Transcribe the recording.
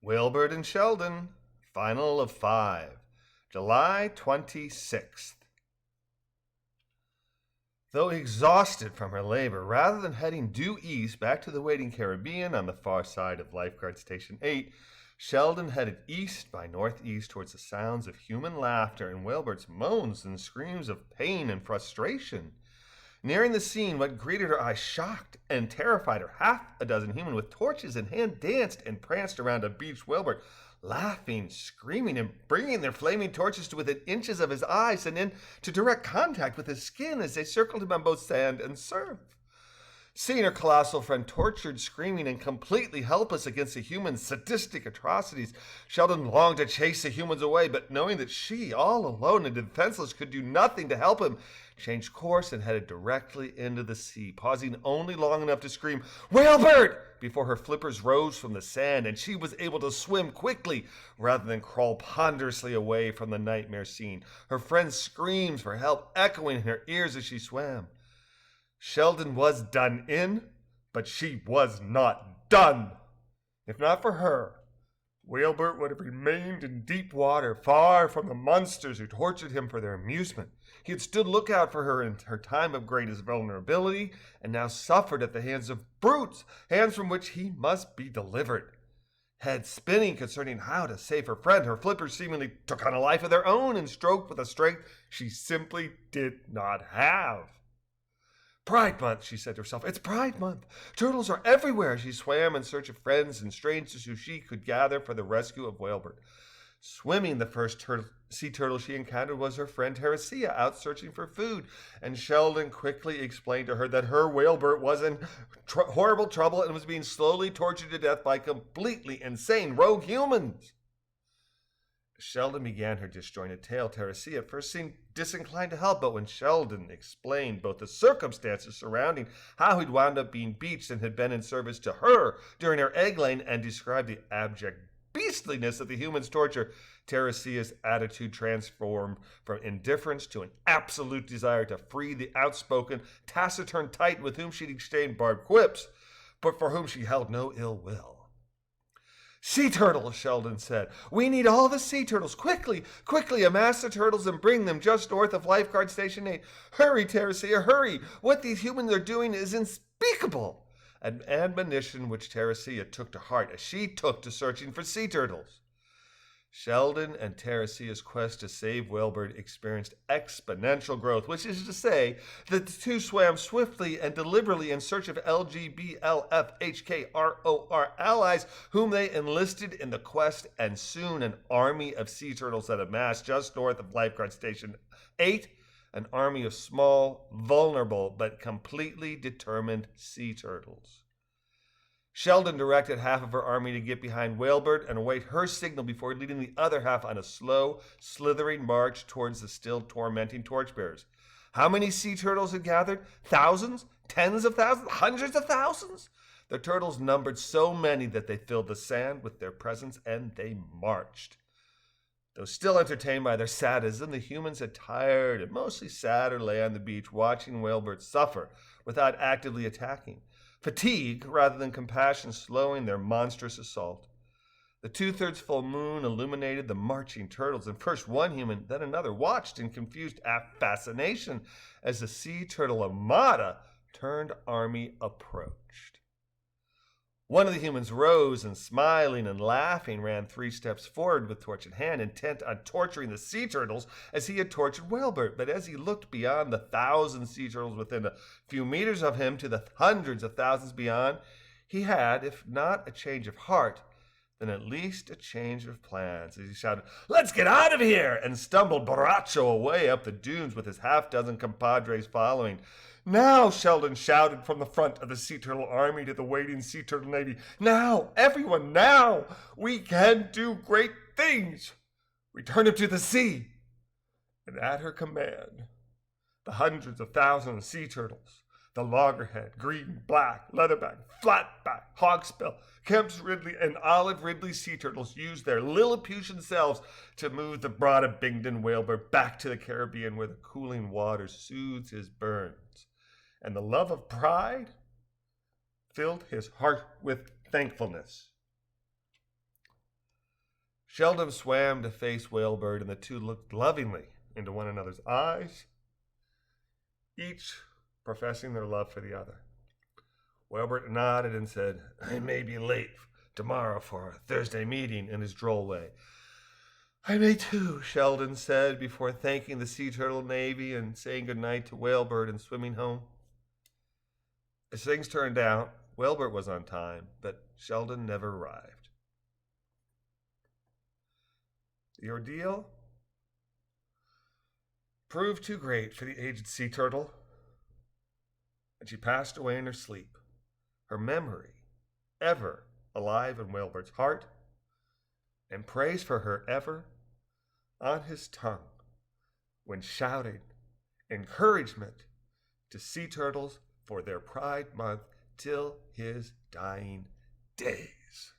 Whalebert and Sheldawn, final of 5, July 26th. Though exhausted from her labor, rather than heading due east back to the waiting Caribbean on the far side of Lifeguard Station 8, Sheldawn headed east by northeast towards the sounds of human laughter and Whalebert's moans and screams of pain and frustration. Nearing the scene, what greeted her eyes shocked and terrified her. Half a dozen human with torches in hand danced and pranced around a beached Whalebert, laughing, screaming, and bringing their flaming torches to within inches of his eyes and into direct contact with his skin as they circled him on both sand and surf. Seeing her colossal friend tortured, screaming, and completely helpless against the humans' sadistic atrocities, Sheldawn longed to chase the humans away, but knowing that she, all alone and defenseless, could do nothing to help him, changed course and headed directly into the sea, pausing only long enough to scream, "Whalebert!" before her flippers rose from the sand and she was able to swim quickly rather than crawl ponderously away from the nightmare scene, her friend's screams for help echoing in her ears as she swam. Sheldawn was done in, but she was not done. If not for her, Whalebert would have remained in deep water, far from the monsters who tortured him for their amusement. He had stood lookout for her in her time of greatest vulnerability, and now suffered at the hands of brutes, hands from which he must be delivered. Head spinning concerning how to save her friend, her flippers seemingly took on a life of their own and stroked with a strength she simply did not have. "Pride Month," she said to herself. "It's Pride Month. Turtles are everywhere." She swam in search of friends and strangers who she could gather for the rescue of Whalebert. Swimming, the first sea turtle she encountered was her friend Teresia, out searching for food, and Sheldawn quickly explained to her that her Whalebert was in horrible trouble and was being slowly tortured to death by completely insane rogue humans. Sheldawn began her disjointed tale. Teresia at first seemed disinclined to help, but when Sheldawn explained both the circumstances surrounding how he'd wound up being beached and had been in service to her during her egg laying and described the abject beastliness of the human's torture, Teresia's attitude transformed from indifference to an absolute desire to free the outspoken, taciturn titan with whom she'd exchanged barbed quips, but for whom she held no ill will. "Sea turtles," Sheldawn said. "We need all the sea turtles. Quickly, quickly, amass the turtles and bring them just north of Lifeguard Station 8. Hurry, Teresia, hurry. What these humans are doing is unspeakable." An admonition which Teresia took to heart as she took to searching for sea turtles. Sheldawn and Teresia's quest to save Whalebert experienced exponential growth, which is to say that the two swam swiftly and deliberately in search of LGBTQ allies whom they enlisted in the quest, and soon an army of sea turtles had amassed just north of Lifeguard Station 8, an army of small, vulnerable, but completely determined sea turtles. Sheldawn directed half of her army to get behind Whalebert and await her signal before leading the other half on a slow, slithering march towards the still tormenting torchbearers. How many sea turtles had gathered? Thousands? Tens of thousands? Hundreds of thousands? The turtles numbered so many that they filled the sand with their presence, and they marched. Though still entertained by their sadism, the humans had tired and mostly sat or lay on the beach watching Whalebert suffer without actively attacking. Fatigue, rather than compassion, slowing their monstrous assault. The 2/3 full moon illuminated the marching turtles, and first one human, then another, watched in confused fascination as the sea turtle armada turned army approached. One of the humans rose and, smiling and laughing, ran 3 steps forward with torch in hand, intent on torturing the sea turtles as he had tortured Whalebert. But as he looked beyond the 1,000 sea turtles within a few meters of him to the hundreds of thousands beyond, he had, if not a change of heart, then at least a change of plans, as he shouted, "Let's get out of here!" and stumbled borracho away up the dunes with his half-dozen compadres following. "Now!" Sheldawn shouted from the front of the sea turtle army to the waiting sea turtle navy. "Now! Everyone, now! We can do great things! Return him to the sea!" And at her command, the hundreds of thousands of sea turtles, the loggerhead, green, black, leatherback, flatback, hawksbill, Kemp's Ridley, and Olive Ridley sea turtles used their Lilliputian selves to move the Brada Bingdon Whalebert back to the Caribbean, where the cooling water soothes his burns, and the love of pride filled his heart with thankfulness. Sheldawn swam to face Whalebert, and the two looked lovingly into one another's eyes, each professing their love for the other. Whalebert nodded and said, "I may be late tomorrow for a Thursday meeting," in his droll way. "I may too," Sheldawn said, before thanking the Sea Turtle Navy and saying goodnight to Whalebert and swimming home. As things turned out, Whalebert was on time, but Sheldawn never arrived. The ordeal proved too great for the aged sea turtle, and she passed away in her sleep, her memory ever alive in Whalebert's heart, and praise for her ever on his tongue when shouting encouragement to sea turtles for their Pride Month till his dying days.